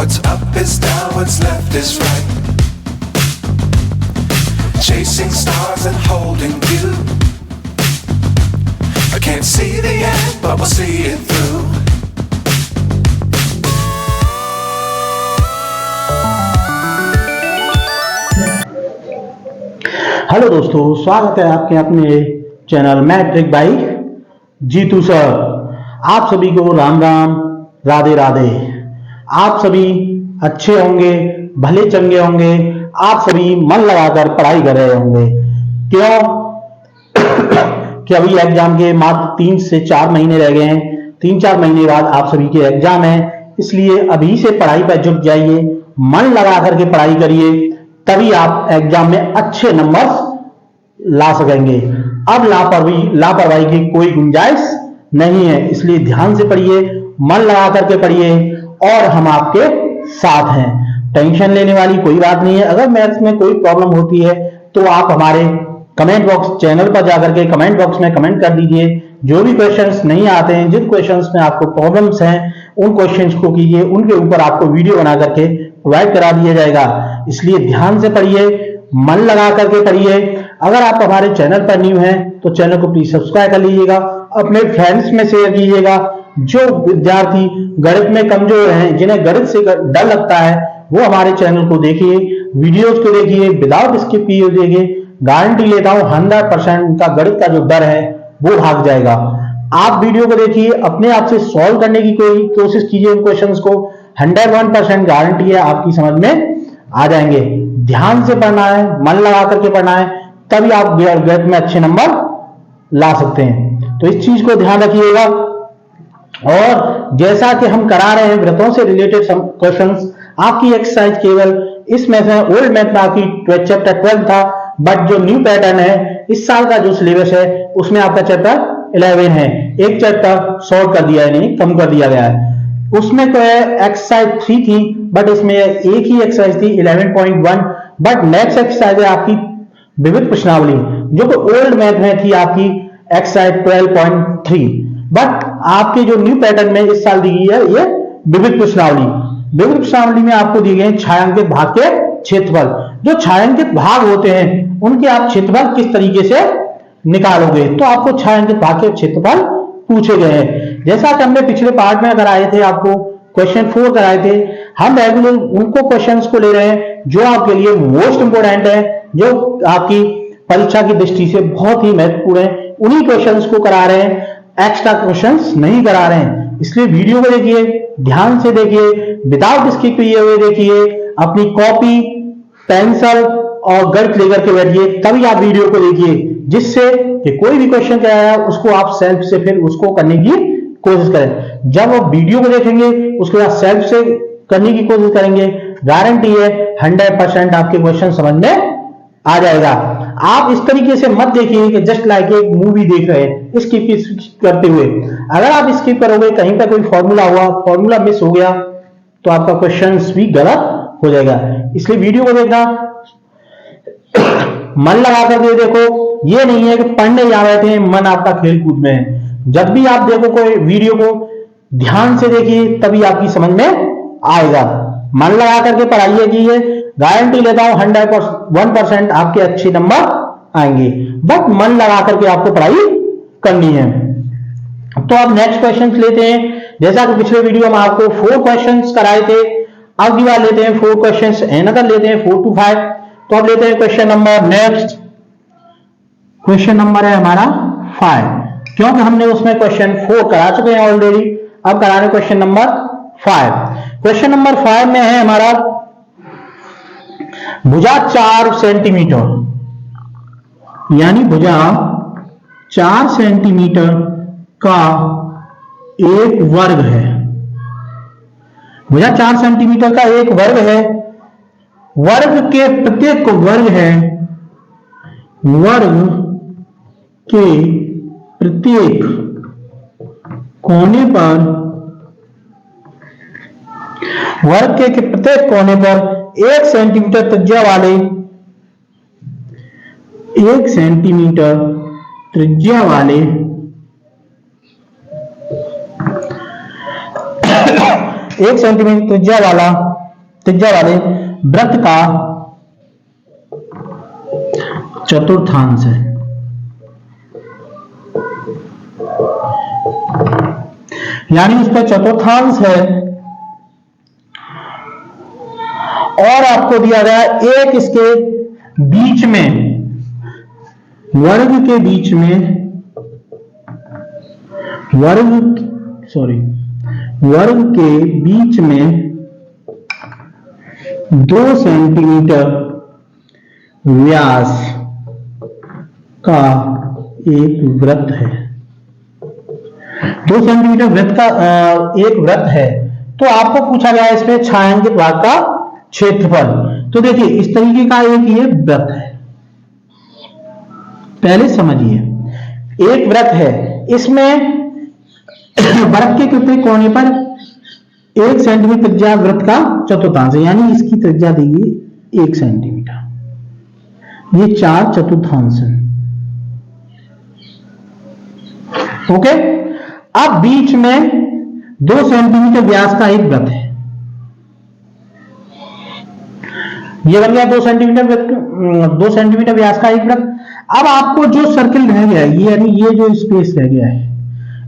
What's up is down, what's left is right. Chasing stars and holding you. I can't see the end, but we'll see it through. Hello दोस्तों, स्वागत है आपके अपने channel matric by Jeetu sir. आप सभी को राम राम, राधे राधे। आप सभी अच्छे होंगे, भले चंगे होंगे। आप सभी मन लगाकर पढ़ाई कर रहे होंगे। क्यों कि अभी एग्जाम के मात्र 3 से 4 महीने रह गए हैं। 3-4 महीने बाद आप सभी के एग्जाम है, इसलिए अभी से पढ़ाई पर जुट जाइए, मन लगा करके पढ़ाई करिए, तभी आप एग्जाम में अच्छे नंबर ला सकेंगे। अब लापरवाही की कोई गुंजाइश नहीं है, इसलिए ध्यान से पढ़िए, मन लगा करके पढ़िए और हम आपके साथ हैं। टेंशन लेने वाली कोई बात नहीं है। अगर मैथ्स में कोई प्रॉब्लम होती है तो आप हमारे कमेंट बॉक्स चैनल पर जाकर के कमेंट बॉक्स में कमेंट कर दीजिए। जो भी क्वेश्चंस नहीं आते हैं, जिन क्वेश्चंस में आपको प्रॉब्लम्स हैं, उन क्वेश्चंस को कीजिए, उनके ऊपर आपको वीडियो बना करके प्रोवाइड करा दिया जाएगा। इसलिए ध्यान से पढ़िए, मन लगा करके पढ़िए। अगर आप हमारे चैनल पर न्यू हैं तो चैनल को प्लीज सब्सक्राइब कर लीजिएगा, अपने फ्रेंड्स में शेयर कीजिएगा। जो विद्यार्थी गणित में कमजोर हैं, जिन्हें गणित से डर लगता है, वो हमारे चैनल को देखिए, वीडियोस को देखिए, विदाउट स्किप किए देखिए। गारंटी लेता हूं 100% उनका गणित का जो डर है वो भाग जाएगा। आप वीडियो को देखिए, अपने आप से सॉल्व करने की कोई कोशिश कीजिए उन क्वेश्चंस को। 101% गारंटी है आपकी समझ में आ जाएंगे। ध्यान से पढ़ना है, मन लगा करके पढ़ना है, तभी आप गणित में अच्छे नंबर ला सकते हैं। तो इस चीज को ध्यान रखिएगा। और जैसा कि हम करा रहे हैं व्रतों से रिलेटेड क्वेश्चंस, आपकी एक्सरसाइज केवल इसमें से ओल्ड मैथ में आपकी चैप्टर 12 था, बट जो न्यू पैटर्न है, इस साल का जो सिलेबस है, उसमें आपका चैप्टर 11 है। एक चैप्टर शॉर्ट कर दिया है, नहीं कम कर दिया गया है। उसमें तो एक्सरसाइज 3 थी, बट इसमें एक ही एक्सरसाइज थी 11.1। बट नेक्स्ट एक्सरसाइज है आपकी विविध प्रश्नावली, जो कि ओल्ड मैथ में थी आपकी एक्सरसाइज 12.3। बट आपके जो न्यू पैटर्न में इस साल दी गई है ये विविध प्रश्नावली। विविध प्रश्नावली में आपको दिए गए छायांकित भाग के क्षेत्रफल। जो छायांकित भाग होते हैं उनके आप क्षेत्रफल किस तरीके से निकालोगे, तो आपको छायांकित भाग के क्षेत्रफल पूछे गए हैं। जैसा कि हमने पिछले पार्ट में कराए थे, आपको क्वेश्चन 4 कराए थे। हम रेगुलर उनको क्वेश्चंस को ले रहे हैं जो आपके लिए मोस्ट इंपोर्टेंट है, जो आपकी परीक्षा की दृष्टि से बहुत ही महत्वपूर्ण है। उन्हीं क्वेश्चंस को करा रहे हैं, एक्स्ट्रा क्वेश्चंस नहीं करा रहे हैं। इसलिए वीडियो को देखिए, ध्यान से देखिए, विदाउट स्किप किए हुए देखिए, अपनी कॉपी पेंसिल और गणित लेकर के बैठिए, तभी आप वीडियो को देखिए, जिससे कि कोई भी क्वेश्चन क्या है उसको आप सेल्फ से फिर उसको करने की कोशिश करें। जब आप वीडियो को देखेंगे उसके बाद सेल्फ से करने की कोशिश करेंगे, गारंटी है 100% आपके क्वेश्चन समझ में आ जाएगा। आप इस तरीके से मत देखिए कि जस्ट लाइक एक मूवी देख रहे हैं स्किप करते हुए। अगर आप स्किप करोगे, कहीं पर कोई फॉर्मूला मिस हो गया, तो आपका क्वेश्चन भी गलत हो जाएगा। इसलिए वीडियो को देखना, मन लगा कर देखो। ये नहीं है कि पढ़ने जा बैठे हैं, मन आपका खेल कूद में है। जब भी आप देखो कोई वीडियो को, ध्यान से देखिए, तभी आपकी समझ में आएगा। मन लगा करके पढ़ाइए कीजिए, गारंटी लेता हूं 101% आपके अच्छे नंबर आएंगे। बट मन लगा करके आपको पढ़ाई करनी है। तो अब नेक्स्ट क्वेश्चन लेते हैं। जैसा कि पिछले वीडियो में आपको 4 क्वेश्चन कराए थे, अब की बार लेते हैं 4 क्वेश्चन, एनदर लेते हैं 4 to 5। तो अब लेते हैं question number next. Question number है हमारा 5, क्योंकि हमने उसमें क्वेश्चन 4 करा चुके हैं ऑलरेडी। अब करा रहे क्वेश्चन नंबर 5। क्वेश्चन नंबर 5 में है हमारा भुजा 4 सेंटीमीटर, यानी भुजा 4 सेंटीमीटर का एक वर्ग है। भुजा 4 सेंटीमीटर का एक वर्ग है। वर्ग के प्रत्येक वर्ग है, वर्ग के प्रत्येक कोने पर, वर्ग के प्रत्येक कोने पर 1 सेंटीमीटर त्रिज्या वाले, 1 सेंटीमीटर त्रिज्या वाले 1 सेंटीमीटर त्रिज्या वाला त्रिज्या वाले वृत्त का चतुर्थांश है। यानी इसका चतुर्थांश है और आपको दिया गया एक इसके बीच में वर्ग के बीच में वर्ग के बीच में 2 सेंटीमीटर व्यास का एक वृत्त है। 2 सेंटीमीटर वृत्त का एक वृत्त है। तो आपको पूछा गया है इसमें छायांकित भाग का क्षेत्रफल। तो देखिए इस तरीके का एक ये वृत्त है, पहले समझिए एक वृत्त है, इसमें वृत्त के कितने कोने पर 1 सेंटीमीटर त्रिज्या वृत्त का चतुर्थांश है, यानी इसकी त्रिज्या दी गई 1 सेंटीमीटर। ये 4 चतुर्थांश है। ओके, अब बीच में 2 सेंटीमीटर व्यास का एक वृत्त है। ये बन गया 2 सेंटीमीटर वृत्त, 2 सेंटीमीटर व्यास का एक वृत्त। अब आपको जो सर्किल रह गया है, यानी ये जो स्पेस रह गया है,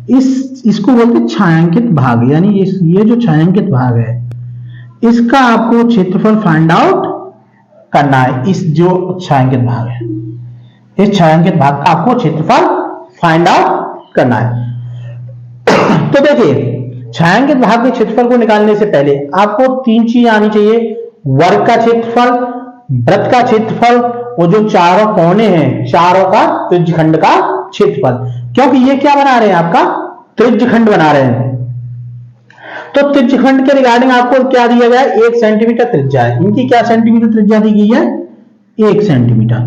इसको बोलते हैं छायांकित भाग। यानी ये जो छायांकित भाग है, इसका आपको क्षेत्रफल फाइंड आउट करना है। इस जो छायांकित भाग है, इस छायांकित भाग का आपको क्षेत्रफल फाइंड आउट करना है। तो देखिए छायांकित भाग के क्षेत्रफल को निकालने से पहले आपको 3 चीज आनी चाहिए: वर्ग का क्षेत्रफल, वृत्त का क्षेत्रफल, वो जो चारों कोने हैं चारों का त्रिज्यखंड का क्षेत्रफल। क्योंकि ये क्या बना रहे हैं, आपका त्रिज्यखंड बना रहे हैं। तो त्रिज्यखंड के रिगार्डिंग आपको क्या दिया गया है, 1 सेंटीमीटर त्रिज्या है। इनकी क्या सेंटीमीटर त्रिज्या दी गई है, 1 सेंटीमीटर।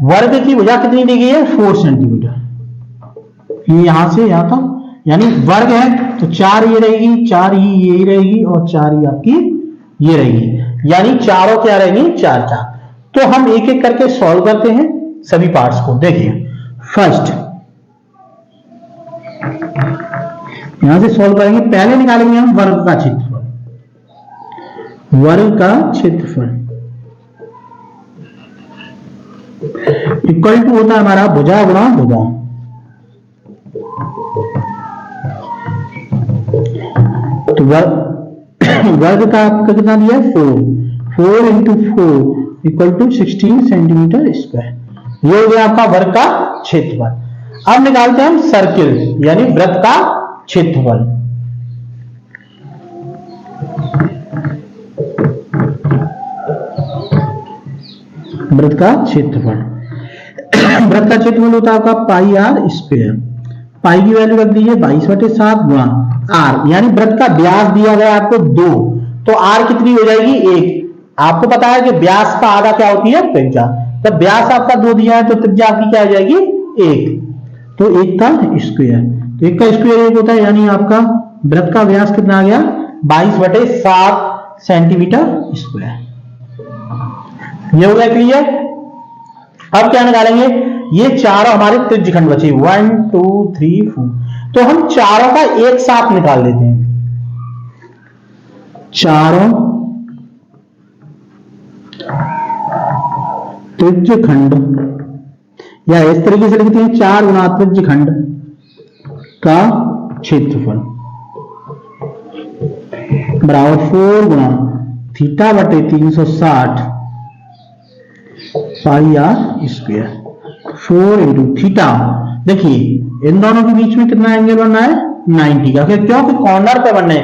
वर्ग की भुजा कितनी दी गई है, 4 सेंटीमीटर। ये यहां से यहां तक, यानी वर्ग है तो 4 ये रहेगी, 4 ही ये रहेगी और 4 ही आपकी ये रहेगी। यानी चारों क्या रहेंगी, 4 4। तो हम एक एक करके सॉल्व करते हैं सभी पार्ट्स को। देखिए फर्स्ट यहां से सॉल्व करेंगे। पहले निकालेंगे हम वर्ग का क्षेत्रफल। वर्ग का क्षेत्रफल इक्वल टू होता है हमारा भुजा गुणा भुजा। तो वर्ग का आपका कितना दिया, 4 into 4 equal to 16 centimetre square. ये हो गया आपका वर्ग का क्षेत्रफल। अब निकालते हैं हम सर्किल यानी वृत्त का क्षेत्रफल। वृत्त का क्षेत्रफल वृत्त का क्षेत्रफल होता है आपका पाई आर स्क्वायर। पाई की वैल्यू रख दीजिए 22/7 गुणा आर, यानी वृत्त का व्यास दिया गया आपको 2, तो आर कितनी हो जाएगी, 1। आपको पता है कि व्यास का आधा क्या होती है, त्रिज्या। तब व्यास आपका 2 दिया है तो त्रिज्या आपकी क्या हो जाएगी, 1। तो 1 का स्क्वायर, तो 1 का स्क्वायर 1 होता है, यानी आपका वृत्त का व्यास कितना आ गया, 22/7 सेंटीमीटर स्क्वायर। ये हो गया क्लियर। अब क्या निकालेंगे, ये चारों हमारे त्रिज्यखंड बचे 1 2 3 4। तो हम चारों का एक साथ निकाल लेते हैं। चारों त्रिज्यखंड, या इस तरीके से लिखते हैं 4 गुणा त्रिज्यखंड का क्षेत्रफल बराबर 4 गुणा थीटा बटे 360 पाई आर स्क्वायर। 4 into theta. देखिए इन दोनों के बीच में कितना एंगल बनना है, 90 का। क्योंकि कॉर्नर पे बनने,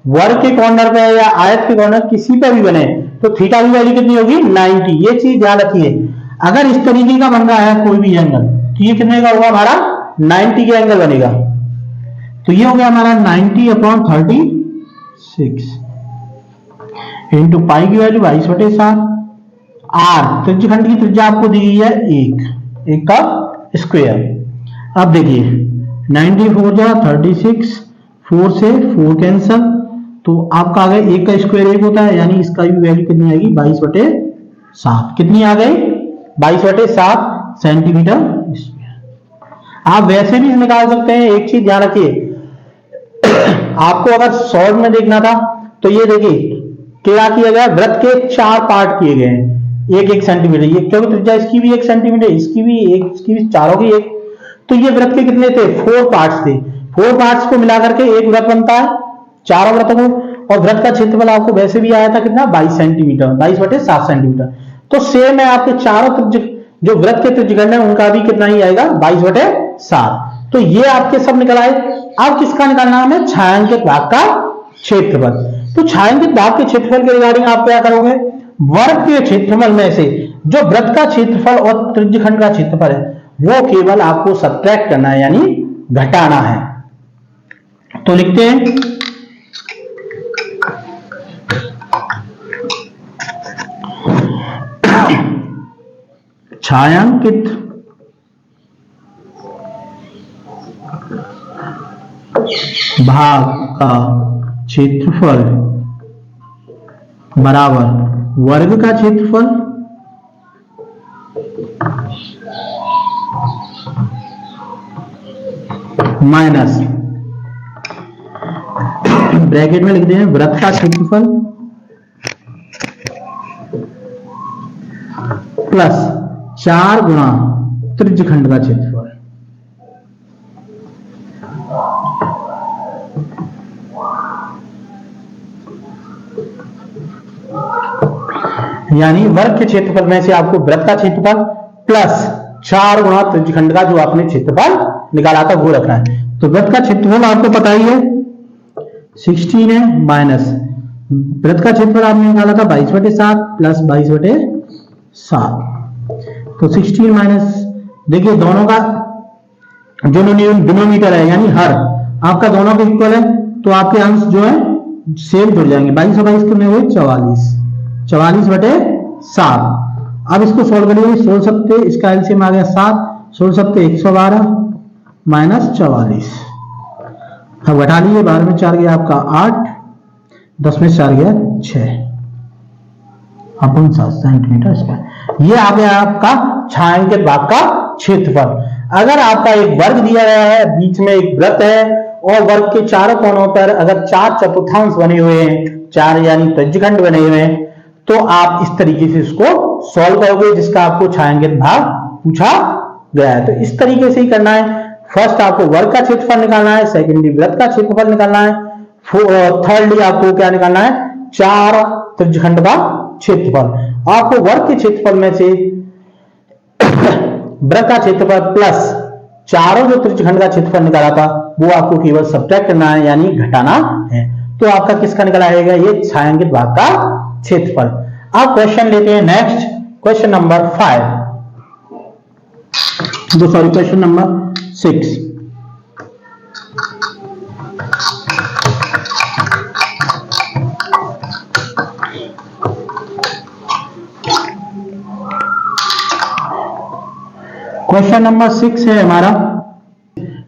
वर्ग के कॉर्नर पे या आयत के कॉर्नर किसी पे भी बने तो थीटा की वैल्यू कितनी होगी, 90। ये चीज ध्यान रखिए। अगर इस तरीके का बन रहा है कोई भी एंगल तो ये कितने का होगा, हमारा 90 का एंगल बनेगा। तो ये हो गया हमारा 90/36 इंटू पाई की वैल्यू 22/7। आर त्रिज्यखंड की त्रिज्या आपको दी गई है 1 का स्क्वायर। अब देखिए 94 जा 36, 4 से 4 कैंसल, तो आपका आ गया 1 का स्क्वायर 1 होता है, यानी इसका भी वैल्यू कितनी आएगी, 22/7। कितनी आ गई, 22/7 सेंटीमीटर स्क्वायर। आप वैसे भी निकाल सकते हैं। एक चीज ध्यान रखिए, आपको अगर शॉर्ट में देखना था तो ये देखिए क्या किया गया, वृत्त के 4 पार्ट किए गए हैं 1-1 सेंटीमीटर, ये क्योंकि त्रिज्या इसकी भी 1 सेंटीमीटर, इसकी भी 1, इसकी भी, चारों की 1, तो ये वृत्त के कितने थे, 4 पार्ट्स थे। 4 पार्ट्स को मिलाकर के एक वृत्त बनता है, चारों वृत्तों को, और वृत्त का क्षेत्रफल आपको वैसे भी आया था कितना, 22 सेंटीमीटर, 22/7 सेंटीमीटर। तो सेम है आपके चारों जो वृत्त के त्रिज्यखंड है उनका भी कितना ही आएगा, 22/7। तो ये आपके सब निकल आए। अब किसका निकालना है हमें, छायांकित भाग का क्षेत्रफल। तो छायांकित भाग के क्षेत्रफल के रिगार्डिंग आप क्या करोगे, वर्ग के क्षेत्रफल में से जो वृत्त का क्षेत्रफल और त्रिज्यखंड का क्षेत्रफल है वो केवल आपको सब्ट्रैक्ट करना है, यानी घटाना है। तो लिखते हैं छायांकित भाग का क्षेत्रफल बराबर वर्ग का क्षेत्रफल माइनस, ब्रैकेट में लिख दें वृत्त का क्षेत्रफल प्लस 4 गुणा त्रिज्यखंड का क्षेत्रफल। यानी वर्ग के क्षेत्रफल में से आपको वृत्त का क्षेत्रफल प्लस 4 गुणा त्रिज्यखंड का जो आपने क्षेत्रफल निकाला था वो रखना है। तो वृत्त का क्षेत्रफल आपको पता ही है 16 है, माइनस वृत्त का क्षेत्रफल आपने निकाला था 22/7 प्लस 22/7। तो 16 माइनस, देखिए दोनों का जो डिनोमीटर है यानी हर आपका दोनों के इक्वल है, तो आपके अंश जो है सेम जुड़ जाएंगे। 22 और 22 कितने हुए, 44/7। अब इसको सोल्व करिए, 16 सत्ते, इसका एलसीएम आ गया 7, 16 सत्ते 112 माइनस 44। अब घटा लीजिए, 12 में 4 गया आपका 8, 10 में 4 गया 6 अपन 7 सेंटीमीटर स्क्वायर। ये आ गया आपका छायांकित भाग का क्षेत्रफल। अगर आपका एक वर्ग दिया गया है, बीच में एक वृत्त है और वर्ग के चारों कोनों पर अगर 4 चतुर्थांश बने हुए हैं, 4 यानी त्रिज्यखंड बने हुए हैं, तो आप इस तरीके से इसको सॉल्व करोगे जिसका आपको छायांकित भाग पूछा गया है। तो इस तरीके से ही करना है। फर्स्ट आपको वर्ग का क्षेत्रफल निकालना है, सेकेंडली वृत्त का क्षेत्रफल निकालना है, थर्डली आपको क्या निकालना है, 4 त्रिज्यखंड का क्षेत्रफल। आपको वर्ग के क्षेत्रफल में से वृत्त का क्षेत्रफल प्लस चारों जो त्रिज्यखंड का क्षेत्रफल निकाला था वो आपको केवल सब्ट्रैक्ट करना है, यानी घटाना है। तो आपका किसका निकल आएगा, ये छायांकित भाग का क्षेत्रफल। अब क्वेश्चन लेते हैं next, question number 5, question number 6। Question number 6 है हमारा।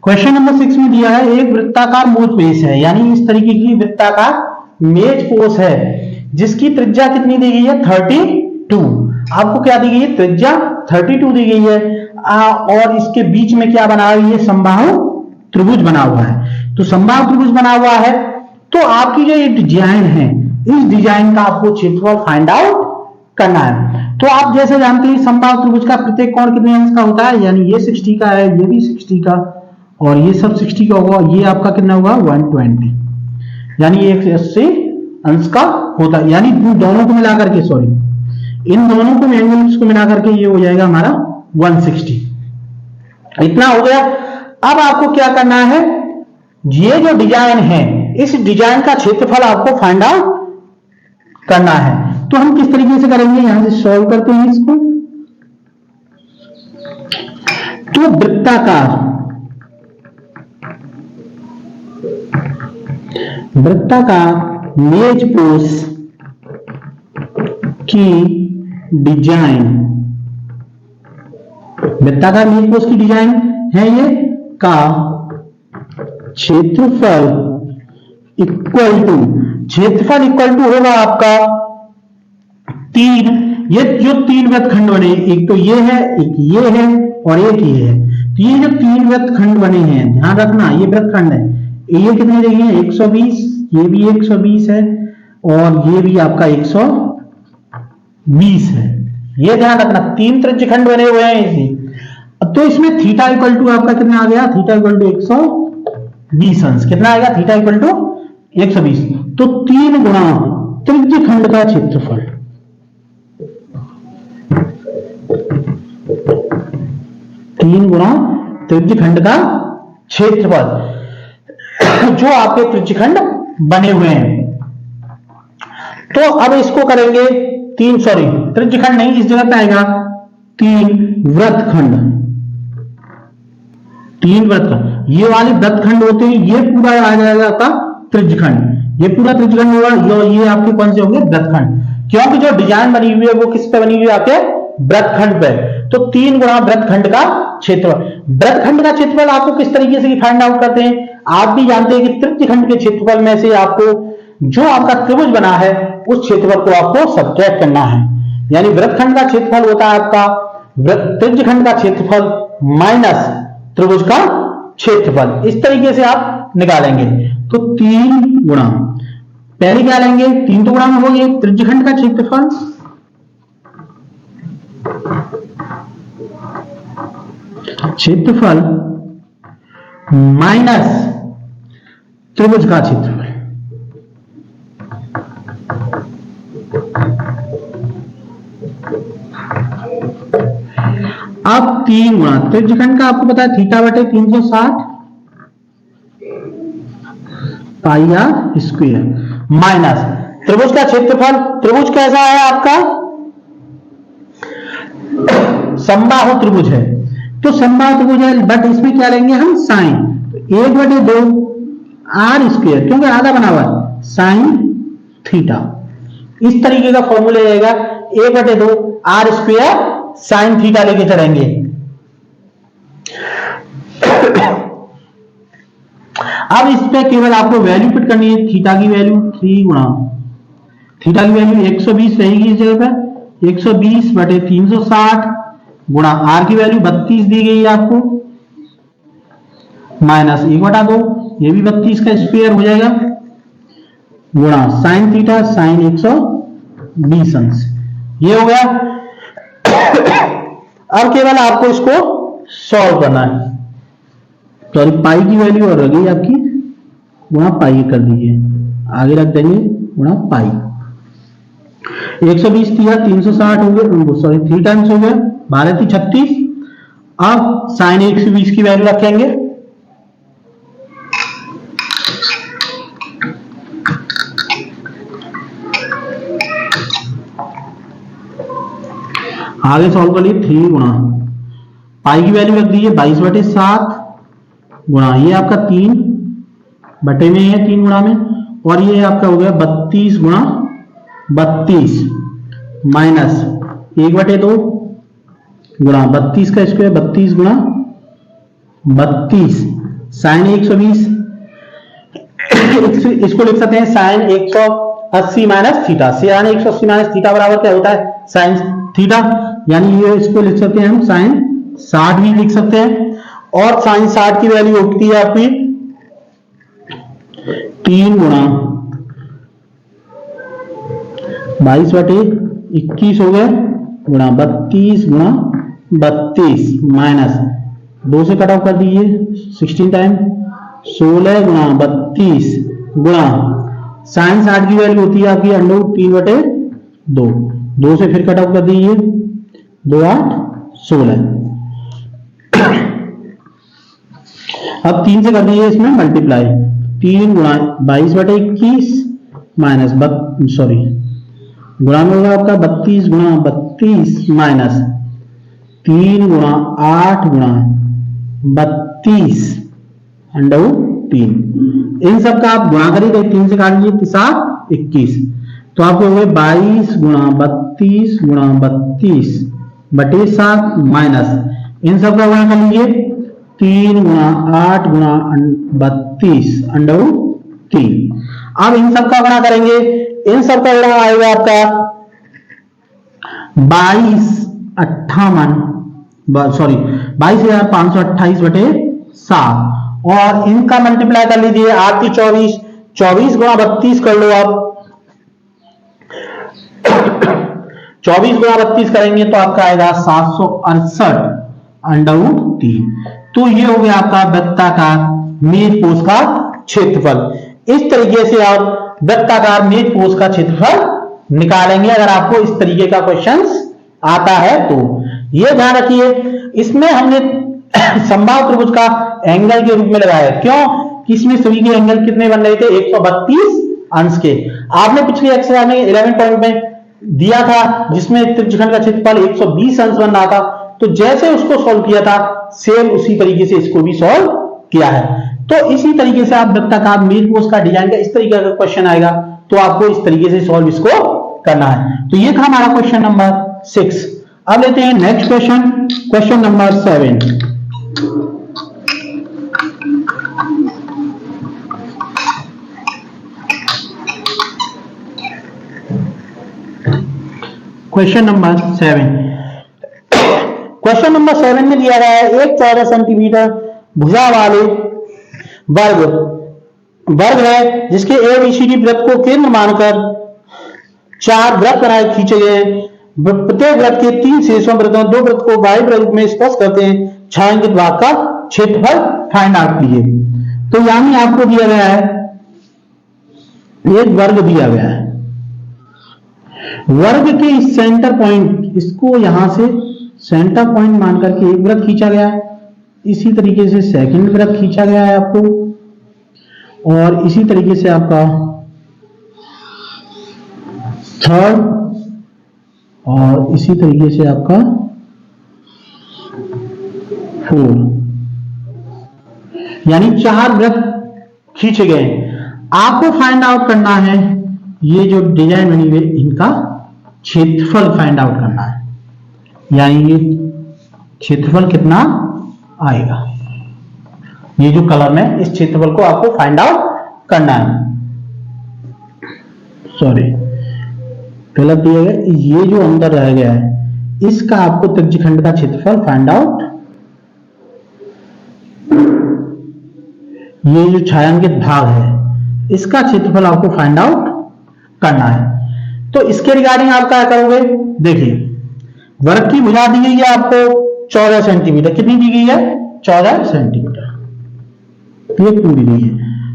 क्वेश्चन नंबर 6 में दिया है एक वृत्ताकार मूल पेश है, यानी इस तरीके की वृत्ताकार मेज पोष है जिसकी त्रिज्या कितनी दी गई है, 32। आपको क्या दी गई है, त्रिज्या 32 दी गई है, और इसके बीच में क्या बना हुआ है, समबाहु त्रिभुज बना हुआ है। तो समबाहु त्रिभुज बना हुआ है, तो आपकी जो ये डिजाइन है, इस डिजाइन का आपको क्षेत्रफल फाइंड आउट करना है। तो आप जैसे जानते हैं समबाहु त्रिभुज का प्रत्येक कोण कितने अंश का होता है, यानी ये 60 का है, ये भी 60 का, और ये सब 60 का होगा, ये आपका कितना होगा 120, यानी 180 अंश का होता है। यानी दोनों को मिलाकर के, सॉरी इन दोनों को एंगल्स को मिलाकर के ये हो जाएगा हमारा 160। इतना हो गया। अब आपको क्या करना है, ये जो डिजाइन है इस डिजाइन का क्षेत्रफल आपको फाइंड आउट करना है। तो हम किस तरीके से करेंगे, यहां से सॉल्व करते हैं इसको। तो वृत्ताकार मेज पोष की डिजाइन, वृत्ताकार मेज पोष की डिजाइन है ये का क्षेत्रफल इक्वल टू होगा आपका 3, ये जो 3 वृत्तखंड बने, एक तो ये है, एक ये है और एक ये है। तो ये जो 3 वृत्तखंड बने हैं, ध्यान रखना ये वृत्तखंड है, ये कितने देंगे 120, ये भी 120 है और ये भी आपका 120 है। ये ध्यान रखना, 3 त्रिज्यखंड बने हुए हैं इसी। तो इसमें थीटा इक्वल टू आपका कितना आ गया, थीटा इक्वल टू 120 अंश। कितना आएगा, थीटा इक्वल टू 120। तो 3 गुणा त्रिज्यखंड का क्षेत्रफल, 3 गुणा त्रिज्यखंड का क्षेत्रफल जो आपके त्रिज्यखंड बने हुए हैं। तो अब इसको करेंगे त्रिज्यखंड नहीं, इस जगह पे आएगा 3 वृत्तखंड। 3 वृत्तखंड, ये वाले वृत्तखंड होते हैं, ये पूरा आ जाएगा आपका त्रिज्यखंड। ये पूरा त्रिज्यखंड होगा, ये आपके कौन से होंगे, वृत्तखंड। क्योंकि जो डिजाइन बनी हुई है वो किस पे बनी हुई है, आपके वृत्तखंड पे। तो 3 गुणा वृत्तखंड का क्षेत्रफल। वृत्तखंड का क्षेत्रफल आपको किस तरीके से फाइंड आउट करते हैं, आप भी जानते हैं कि त्रिज्यखंड के क्षेत्रफल में से आपको जो आपका त्रिभुज बना है उस क्षेत्रफल को आपको सब्ट्रैक्ट करना है। यानी वृत्तखंड का क्षेत्रफल होता है आपका त्रिज्यखंड का क्षेत्रफल माइनस त्रिभुज का क्षेत्रफल। इस तरीके से आप निकालेंगे। तो 3 गुणा, पहले क्या लेंगे, 3 तो गुणा में हो गए त्रिज्यखंड का क्षेत्रफल माइनस त्रिभुज का क्षेत्रफल। अब 3 गुणा त्रिज्यखंड का आपको पता है थीटा बटे 360 पाई आर स्क्वायर माइनस त्रिभुज का क्षेत्रफल। त्रिभुज कैसा है आपका, समबाहु त्रिभुज है। तो समबाहु त्रिभुज है, बट इसमें क्या लेंगे हम, साइन। तो 1/2 आर स्क्वायर, क्योंकि आधा बना हुआ है, साइन थीटा। इस तरीके का फॉर्मूला रहेगा, 1/2 आर स्क्वायर साइन थीटा लेके चलेंगे। अब इस पे केवल आपको वैल्यू पुट करनी है, थीटा की वैल्यू 3 गुणा, थीटा की वैल्यू 120 रहेगी इस जगह पे, 120/360 गुणा आर की वैल्यू 32 दी गई है आपको, माइनस 1/2, ये भी 32 का स्क्वायर हो जाएगा, गुणा साइन थीटा साइन 120 अंश। ये हो गया। अब केवल आपको इसको सॉल्व करना है। तो पाई की वैल्यू और रही आपकी, गुणा पाई कर दीजिए, आगे रख देंगे गुणा पाई। 120 दिया 360 हो गया, सॉरी 3 टाइम्स हो गया, 12 × 36। अब साइन 120 की वैल्यू रखेंगे, आगे सॉल्व कर लिए। 3 गुणा पाई की वैल्यू रख दीजिए 22/7 गुणा ये आपका 3 बटे में है 3 गुणा में, और ये आपका हो गया 32 गुणा 32 माइनस 1/2 गुणा 32 का स्क्वायर 32 गुणा 32 साइन 120। इसको लिख सकते हैं sine 180 minus theta. Sine 180 minus theta बराबर क्या होता है, साइन थीटा। यानी ये इसको लिख सकते हैं हम साइन 60 भी लिख सकते हैं। और साइन 60 की वैल्यू होती है आपकी 3 गुणा 22/21 हो गया, गुणा 32 गुणा 32 माइनस 2 से कट ऑफ कर दीजिए 16 टाइम 16 गुणा 32 गुणा साइन 60 की वैल्यू होती है आपकी √3/2, 2 से फिर कट ऑफ कर दीजिए 2 8 16। अब 3 से कर दीजिए इसमें मल्टीप्लाई, 3 गुणा 22/21 माइनस गुणा में होगा आपका 32 गुणा 32 माइनस 3 गुणा 8 गुणा 32 √3। इन सब का आप गुणा करिए, 3 से काट लीजिए 7 21, तो आपको हो गए 22 गुणा 32 गुणा 32 बटे 7 माइनस इन सब का गुणा कर लीजिए 3 गुणा 8 गुणा 32 √3। अब इन सब का गुणा करेंगे, इन सब का गुणा आएगा आपका 22,528/7 और इनका मल्टीप्लाई कर लीजिए 8 की 24 गुणा 32 कर लो आप 24 गुणा 32 करेंगे तो आपका आएगा 768/3। तो ये हो गया आपका वृत्ताकार मेजपोश का क्षेत्रफल। इस तरीके से आप वृत्ताकार मेजपोश का क्षेत्रफल निकालेंगे अगर आपको इस तरीके का क्वेश्चंस आता है तो। ये ध्यान रखिए, इसमें हमने समबाहु त्रिभुज का एंगल के रूप में लगाया। क्यों? कि इसमें सभी के एंगल कितने बन रहे थे? 132 अंश के। आपने पिछले एक्सरसाइज में 11 पॉइंट में दिया था जिसमें त्रिभुजखंड का क्षेत्रफल 120 अंश बन रहा था। तो जैसे उसको सॉल्व किया था सेम उसी तरीके से इसको भी सॉल्व किया है। तो इसी तरीके से आप वृत्ताकार मेजपोश का डिजाइन का इस तरीके का क्वेश्चन आएगा तो आपको इस तरीके से सॉल्व इसको करना है। तो ये था हमारा क्वेश्चन नंबर 6। अब लेते हैं next question, question number 7। Question number 7। Question number 7 में दिया गया है एक 14 सेंटीमीटर भुजा वाले वर्ग है जिसके एबीसीडी वृत्त को केंद्र मानकर 4 वृत्त बनाए खींचे गए हैं। प्रत्येक वृत्त के 3 शेषों वृत्तों 2 वृत्त को वायु वृत्त में स्पर्श करते हैं। छायांकित भाग का क्षेत्रफल फाइंड आउट कीजिए। तो यानी आपको दिया गया है एक वर्ग दिया गया है, वर्ग के इस सेंटर पॉइंट, इसको यहां से सेंटर पॉइंट मान करके एक वृत्त खींचा गया है। इसी तरीके से सेकंड वृत्त खींचा गया है आपको, और इसी तरीके से आपका थर्ड, और इसी तरीके से आपका फोर्थ, यानी 4 वृत्त खींचे गए। आपको फाइंड आउट करना है ये जो डिजाइन बनी हुई इनका क्षेत्रफल फाइंड आउट करना है, यानी ये क्षेत्रफल कितना आएगा। ये जो कलर में इस क्षेत्रफल को आपको फाइंड आउट करना है। सॉरी गलत दिया गया, ये जो अंदर रह गया है इसका आपको त्रिज्यखंड का क्षेत्रफल फाइंड आउट, ये जो छायांकित भाग है इसका क्षेत्रफल आपको फाइंड आउट करना है। तो इसके रिगार्डिंग आप क्या करोगे? देखिए वर्ग की भुजा दी गई है आपको 14 सेंटीमीटर। कितनी दी गई है? 14 सेंटीमीटर। ये पूरी दी है।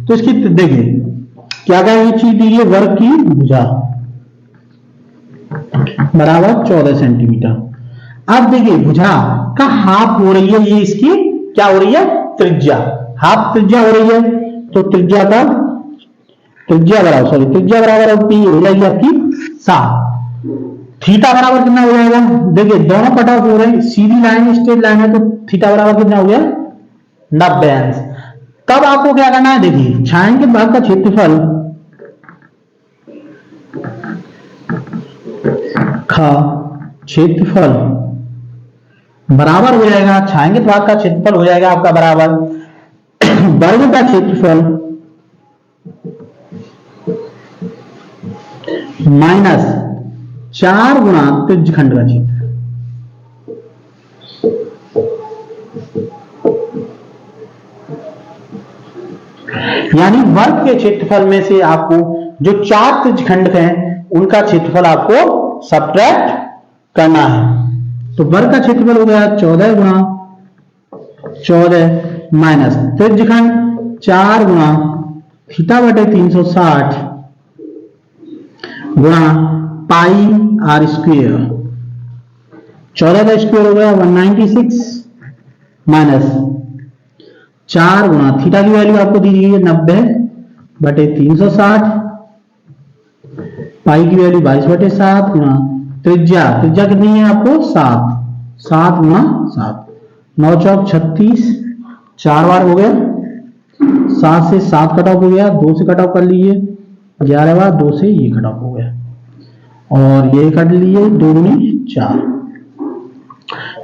तो इसकी देखिए क्या क्या ये चीज दी है, वर्ग की भुजा बराबर 14 सेंटीमीटर। अब देखिए भुजा का हाफ हो रही है, ये इसकी क्या हो रही है? त्रिज्या, हाफ त्रिज्या हो रही है। तो त्रिज्या बराबर पी हो जाएगी आपकी 7। थीटा बराबर कितना हो जाएगा? देखिए दोनों कट ऑफ हो रहे हैं, सीधी लाइन स्ट्रेट लाइन है, तो थीटा बराबर कितना हो गया? 90 अंश। तब आपको क्या करना है? देखिए छायांकित भाग का क्षेत्रफल बराबर हो जाएगा, छायांकित भाग का क्षेत्रफल हो जाएगा आपका बराबर वर्ग का क्षेत्रफल माइनस 4 गुणा त्रिज्यखंड का क्षेत्रफल। यानी वर्ग के क्षेत्रफल में से आपको जो 4 त्रिज्यखंड हैं उनका क्षेत्रफल आपको सब्ट्रैक्ट करना है। तो वर्ग का क्षेत्रफल हो गया 14 गुणा 14 माइनस त्रिज्यखंड 4 गुणा थीटा बटे 360 गुणा पाई आर स्क्वेयर। 14 का स्क्वायर हो गया 196 माइनस 4 गुणा थीटा की वैल्यू आपको दी गई है 90 बटे 360, पाई की वैल्यू 22 बटे 7 गुणा त्रिज्या कितनी है आपको? 7 गुणा 7, 9 चौक 36, 4 बार हो गया, 7 से 7 कट ऑफ हो गया, 2 से कट ऑफ कर लीजिए, 11 बार 2 से ये कट ऑफ हो गया, और ये कट लिए 2 गुनी 4,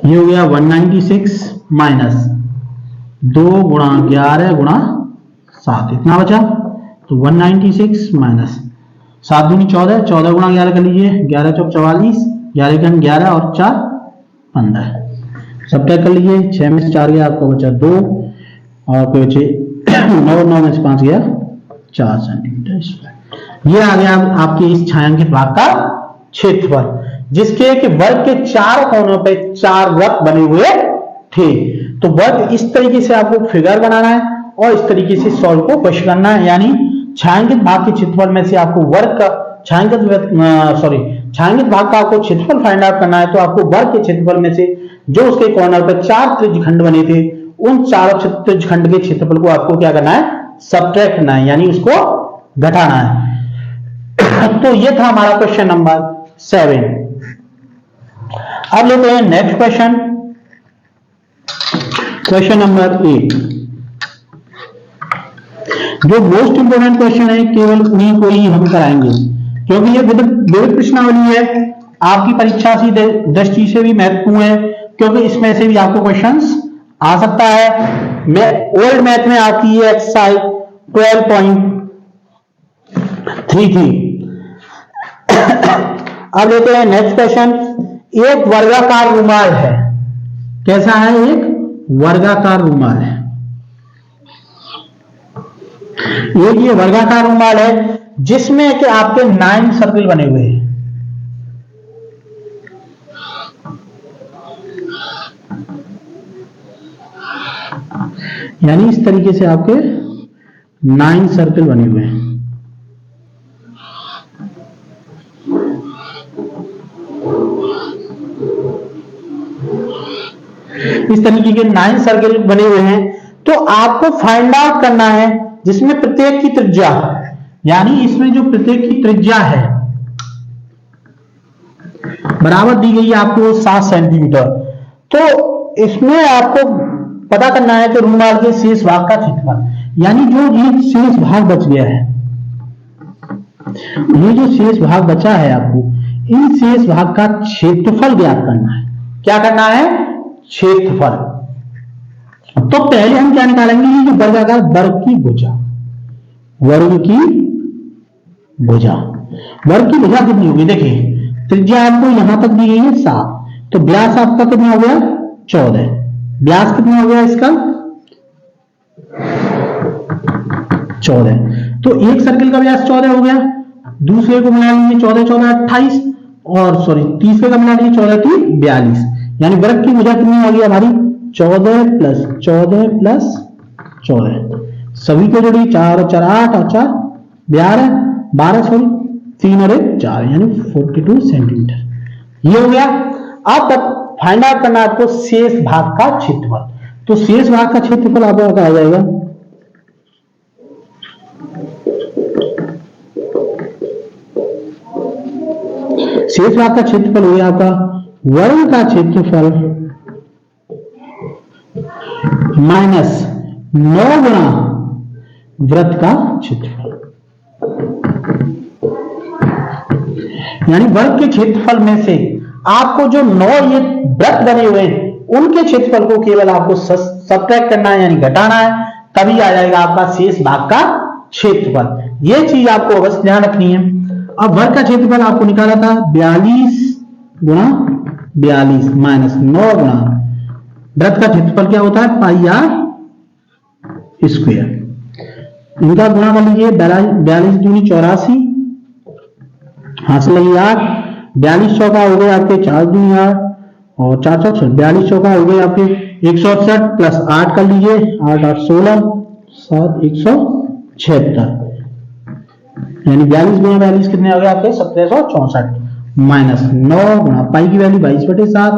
ये हो गया 196 माइनस 2 गुणा 11 गुणा 7, इतना बचा। तो 196 माइनस 7 दूनी 14, 14 गुणा 11 कर लीजिए, 11 चौक 44, 11 का 11 और 4 15, सब्ट्रैक्ट कर लीजिए, 6 में से 4 गया आपको बचा 2, और फिर बचे 9 में से 5 गया 4 सेंटीमीटर। ये आ गया आपके इस छायांकित भाग का क्षेत्रफल, जिसके कि वर्ग के चार कोनों पे चार वृत्त बने हुए थे। तो वर्ग इस तरीके से आपको फिगर बनाना है और इस तरीके से सॉल्व को क्वेश्चन करना है, यानी छायांकित भाग के क्षेत्रफल में से आपको वर्ग का छायांकित भाग का आपको क्षेत्रफल फाइंड आउट करना है। तो आपको वर्ग के क्षेत्रफल में से जो उसके कॉर्नर पर चार त्रिज्यखंड बने थे, उन चारों त्रिज्यखंड के क्षेत्रफल को आपको क्या करना है, सब्ट्रैक्ट करना है, यानी उसको घटाना है। तो ये था हमारा क्वेश्चन नंबर 7। अब लेते हैं नेक्स्ट क्वेश्चन, क्वेश्चन नंबर 8। जो मोस्ट इंपोर्टेंट क्वेश्चन है, केवल उन्हीं को ही हम कराएंगे, क्योंकि ये विविध प्रश्नावली है, आपकी परीक्षा की दृष्टि से भी महत्वपूर्ण है, क्योंकि इसमें से भी आपको क्वेश्चंस आ सकता है। मैं ओल्ड मैथ में आपकी ये एक्सरसाइज 12.3 थी। अब लेते हैं नेक्स्ट क्वेश्चन। एक वर्गाकार रुमाल है, कैसा है, एक वर्गाकार रुमाल है। एक ये वर्गाकार रुमाल है जिसमें कि आपके 9 सर्किल बने हुए हैं। यानी इस तरीके से आपके 9 सर्किल बने हुए हैं। इस तरीके के 9 सर्किल बने हुए हैं। तो आपको फाइंड आउट करना है जिसमें प्रत्येक की त्रिज्या, यानी इसमें जो प्रत्येक की त्रिज्या है बराबर दी गई है आपको 7 सेंटीमीटर। तो इसमें आपको पता करना है कि रुमाल के शेष भाग का क्षेत्रफल, यानी जो ये शेष भाग बच गया है, ये जो शेष भाग बचा है, आपको इन शेष भाग का क्षेत्रफल ज्ञात करना है। क्या करना है, क्षेत्रफल। तो पहले हम क्या निकालेंगे, ये जो वर्गाकार वर्ग की भुजा, वर्ग की भुजा कितनी होगी, देखिए त्रिज्या आपको यहां तक दी गई है 7, तो व्यास आपका कितना हो गया 14। व्यास कितना हो गया इसका 14। तो एक सर्किल का व्यास 14 हो गया, दूसरे को मिला लीजिए 14 14 28, और तीसरे का मिला लीजिए 14 3 42, यानी वर्ग की भुजा कितनी आ गई हमारी 14 प्लस 14 प्लस 14। सभी को जोड़िए, 4 और 4 8 और 4 12 3 और 1 4, यानी 42 सेंटीमीटर। ये हो गया। अब फाइंड आउट करना है आपको शेष भाग का क्षेत्रफल। तो शेष भाग का क्षेत्रफल आपका क्या आ जाएगा, शेष भाग का क्षेत्रफल हो गया आपका वर्ग का क्षेत्रफल माइनस 9 गुना वृत्त का क्षेत्रफल। यानी वर्ग के क्षेत्रफल में से आपको जो 9 ये वृत्त बने हुए हैं उनके क्षेत्रफल को केवल आपको सब्ट्रैक्ट करना है, यानी घटाना है, तभी आ जाएगा आपका शेष भाग का क्षेत्रफल। ये चीज आपको अवश्य ध्यान रखनी है। अब वर्ग का क्षेत्रफल आपको निकाला था 42 गुना 42 माइनस 9 गुना वृत्त का क्षेत्रफल क्या होता है पाई आर स्क्वायर। इनका गुणा कर लीजिए, 42 दूनी 84, हासिल लगी 8, 42 चौका हो गए आपके 4 दूनी 8 और 4 चौक 42 चौका हो गए आपके 168 प्लस 8 कर लीजिए, 8 8 16 7 176, यानी 42 गुना 42 कितने हो गए आपके 1764 माइनस 9 गुना पाई की वैल्यू 22/7,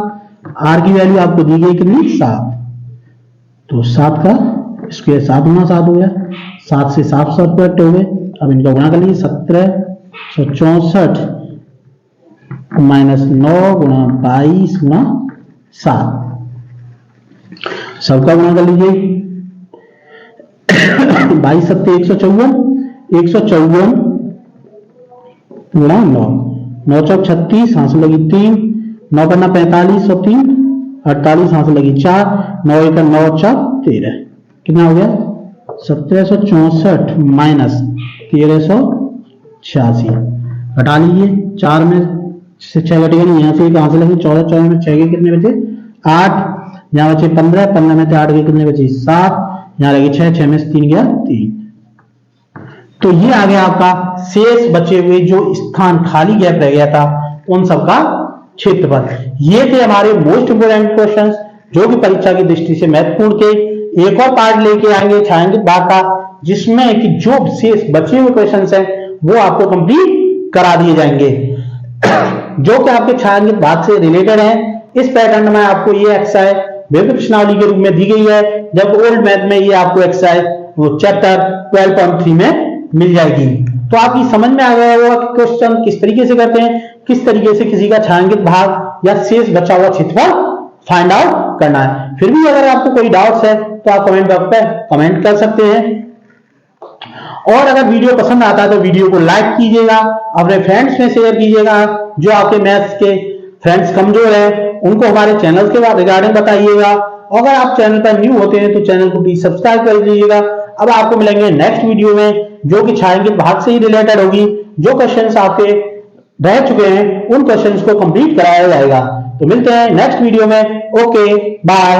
आर की वैल्यू आपको दी गई कितनी 7, तो 7 का स्क्वायर 7 गुना 7 हो गया, 7 से 7 सब्ट्रैक्ट हो गए। अब इनका गुणा कर लीजिए 1764 माइनस 9 गुना 22 गुना 7, सबका गुणा कर लीजिए 22 7 154 गुणा 9, 9 चौक 36, हासिल लगी 3, 9 पन्ना 45 और 3 48, हासिल लगी 4, 9 1 9 4 13, कितना हो गया 1764 माइनस 1386। घटा लीजिए, 4 में से 6 घटेगा नहीं, यहाँ से कहां से लगे 14 14 में 6 के कितने बचे 8, यहाँ बचे 15 15 में से 8 के कितने बचे 7, यहाँ लगे 6 6 में से 3 गया 3। तो ये आ गया आपका शेष बचे हुए जो स्थान खाली गैप रह गया था उन सब का क्षेत्रफल। ये थे हमारे मोस्ट इंपोर्टेंट क्वेश्चंस जो कि परीक्षा की दृष्टि से महत्वपूर्ण के। एक और पार्ट लेके आएंगे छायांकित भाग का, जिसमें कि जो शेष बचे हुए क्वेश्चंस हैं वो आपको कंप्लीट करा दिए जाएंगे जो कि आपके छायांकित भाग से रिलेटेड है। इस पैटर्न में आपको ये एक्सरसाइज विभिन्न प्रश्नावली के रूप में दी गई है, जब ओल्ड मैथ में ये आपको एक्सरसाइज वो चैप्टर 12.3 में मिल जाएगी। तो आपकी समझ में आ गया होगा कि क्वेश्चन किस तरीके से करते हैं, किस तरीके से किसी का छायांकित भाग या शेष बचा हुआ क्षेत्रफल फाइंड आउट करना है। फिर भी अगर आपको कोई डाउट्स है तो आप कमेंट बॉक्स पर कमेंट कर सकते हैं। और अगर वीडियो पसंद आता है तो वीडियो को लाइक कीजिएगा, अपने फ्रेंड्स में शेयर कीजिएगा। जो आपके मैथ्स के फ्रेंड्स कमजोर हैं उनको हमारे चैनल के रिगार्डिंग बताइएगा। अगर आप चैनल पर न्यू होते हैं तो चैनल को प्लीज सब्सक्राइब कर लीजिएगा। अब आपको मिलेंगे नेक्स्ट वीडियो में जो कि छायांकित भाग से ही रिलेटेड होगी। जो क्वेश्चंस आपके रह चुके हैं उन क्वेश्चंस को कंप्लीट कराया जाएगा। तो मिलते हैं नेक्स्ट वीडियो में। Okay bye.